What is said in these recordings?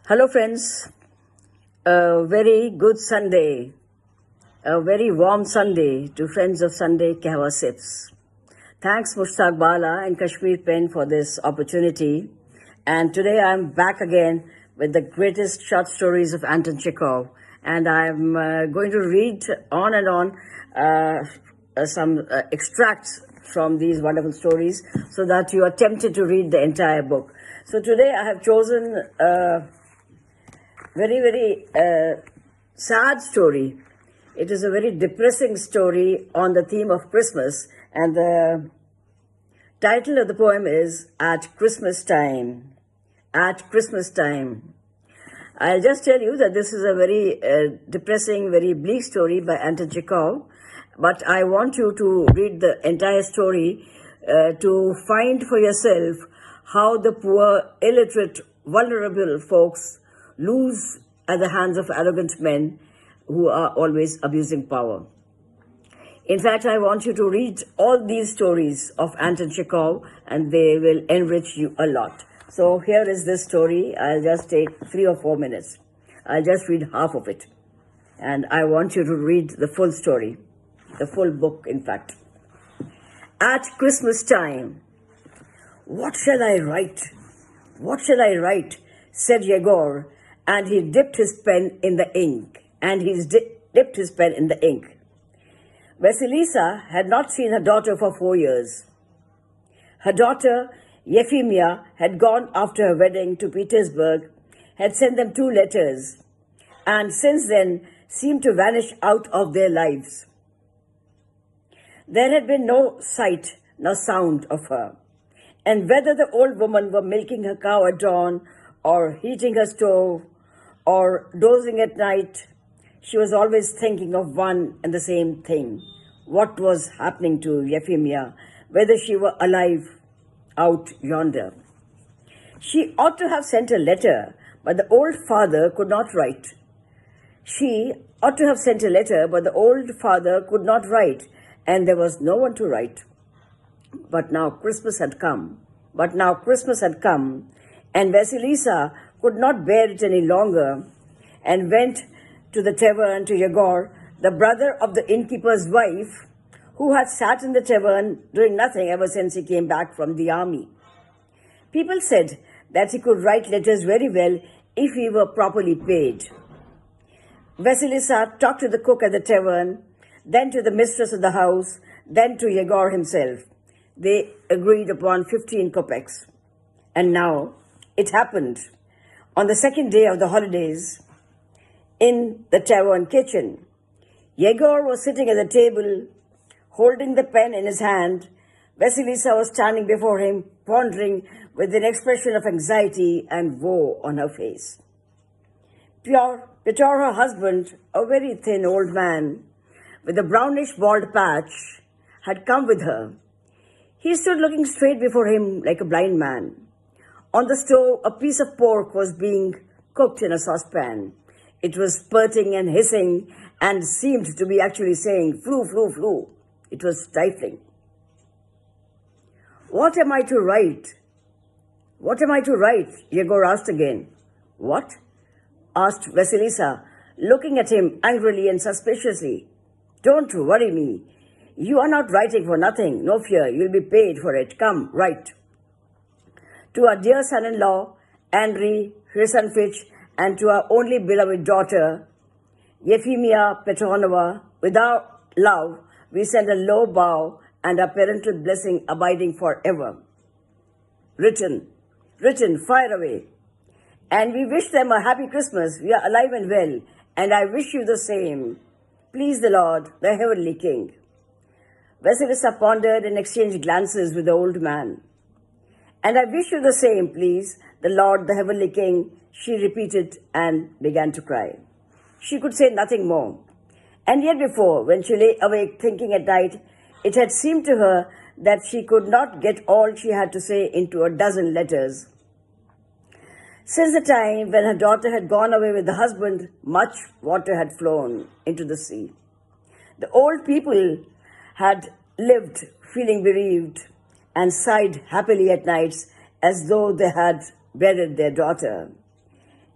Hello friends, a very good Sunday, a very warm Sunday to friends of Sunday Kehwa Sips. Thanks Mushtaq Bala and Kashmir Pen for this opportunity. And today I'm back again with the greatest short stories of Anton Chekhov. And I'm going to read on and on some extracts from these wonderful stories so that you are tempted to read the entire book. So today I have chosen very sad story. It is a very depressing story on the theme of Christmas, and the title of the poem is At Christmas Time. At Christmas Time. I'll just tell you that this is a very depressing, very bleak story by Anton Chekhov, but I want you to read the entire story to find for yourself how the poor, illiterate, vulnerable folks lose at the hands of arrogant men who are always abusing power. In fact, I want you to read all these stories of Anton Chekhov and they will enrich you a lot. So here is this story. I'll just take 3 or 4 minutes. I'll just read half of it. And I want you to read the full story, the full book, in fact. At Christmas time. What shall I write? What shall I write? Said Yegor, and he dipped his pen in the ink. Vasilisa had not seen her daughter for 4 years. Her daughter, Yefimia, had gone after her wedding to Petersburg, had sent them 2 letters, and since then seemed to vanish out of their lives. There had been no sight nor sound of her, and whether the old woman were milking her cow at dawn, or heating her stove, or dozing at night, she was always thinking of one and the same thing. What was happening to Yefimia, whether she were alive out yonder. She ought to have sent a letter, but the old father could not write. She ought to have sent a letter, but the old father could not write, and there was no one to write. But now Christmas had come, and Vasilisa could not bear it any longer, and went to the tavern to Yegor, the brother of the innkeeper's wife, who had sat in the tavern doing nothing ever since he came back from the army. People said that he could write letters very well if he were properly paid. Vasilisa talked to the cook at the tavern, then to the mistress of the house, then to Yegor himself. They agreed upon 15 kopecks. And now it happened. On the second day of the holidays, in the tavern kitchen, Yegor was sitting at the table, holding the pen in his hand. Vasilisa was standing before him, pondering with an expression of anxiety and woe on her face. Pyotr, her husband, a very thin old man, with a brownish bald patch, had come with her. He stood looking straight before him like a blind man. On the stove, a piece of pork was being cooked in a saucepan. It was spurting and hissing and seemed to be actually saying, "Flu, flu, flu." It was stifling. What am I to write? What am I to write? Yegor asked again. What? Asked Vasilisa, looking at him angrily and suspiciously. Don't worry me. You are not writing for nothing. No fear, you'll be paid for it. Come, write. To our dear son-in-law, Andriy Hrisanfich, and to our only beloved daughter, Yefimia Petronova, without love, we send a low bow and our parental blessing abiding forever. Written, fire away. And we wish them a happy Christmas. We are alive and well, and I wish you the same. Please the Lord, the Heavenly King. Vasilisa pondered and exchanged glances with the old man. And I wish you the same, please, the Lord, the Heavenly King, she repeated and began to cry. She could say nothing more. And yet before, when she lay awake thinking at night, it had seemed to her that she could not get all she had to say into a dozen letters. Since the time when her daughter had gone away with the husband, much water had flown into the sea. The old people had lived feeling bereaved and sighed happily at nights as though they had buried their daughter.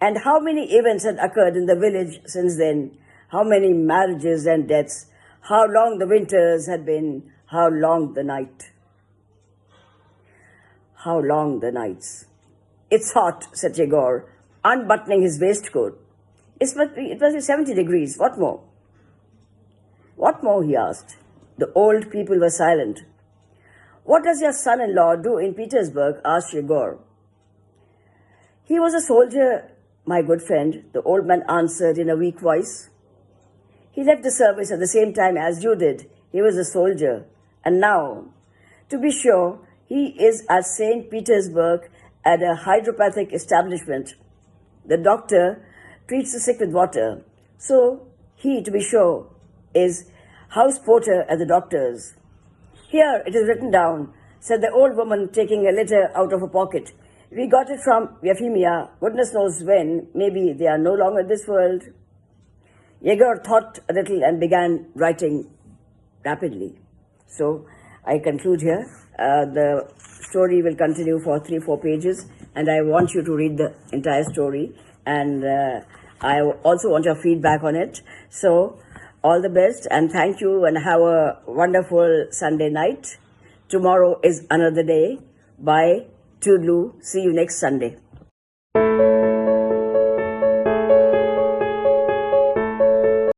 And how many events had occurred in the village since then? How many marriages and deaths? How long the winters had been? How long the night? How long the nights? It's hot, said Yegor, unbuttoning his waistcoat. It must be 70 degrees. What more? What more? He asked. The old people were silent. What does your son-in-law do in Petersburg? Asked Yegor. He was a soldier, my good friend, the old man answered in a weak voice. He left the service at the same time as you did. He was a soldier. And now, to be sure, he is at St. Petersburg at a hydropathic establishment. The doctor treats the sick with water. So, he, to be sure, is house porter at the doctor's. Here it is written down, said the old woman taking a letter out of her pocket. We got it from Euphemia, goodness knows when, maybe they are no longer in this world. Yegor thought a little and began writing rapidly. So I conclude here. The story will continue for 3-4 pages, and I want you to read the entire story, and I also want your feedback on it. So all the best, and thank you, and have a wonderful Sunday night. Tomorrow is another day. Bye. Toodaloo. See you next Sunday.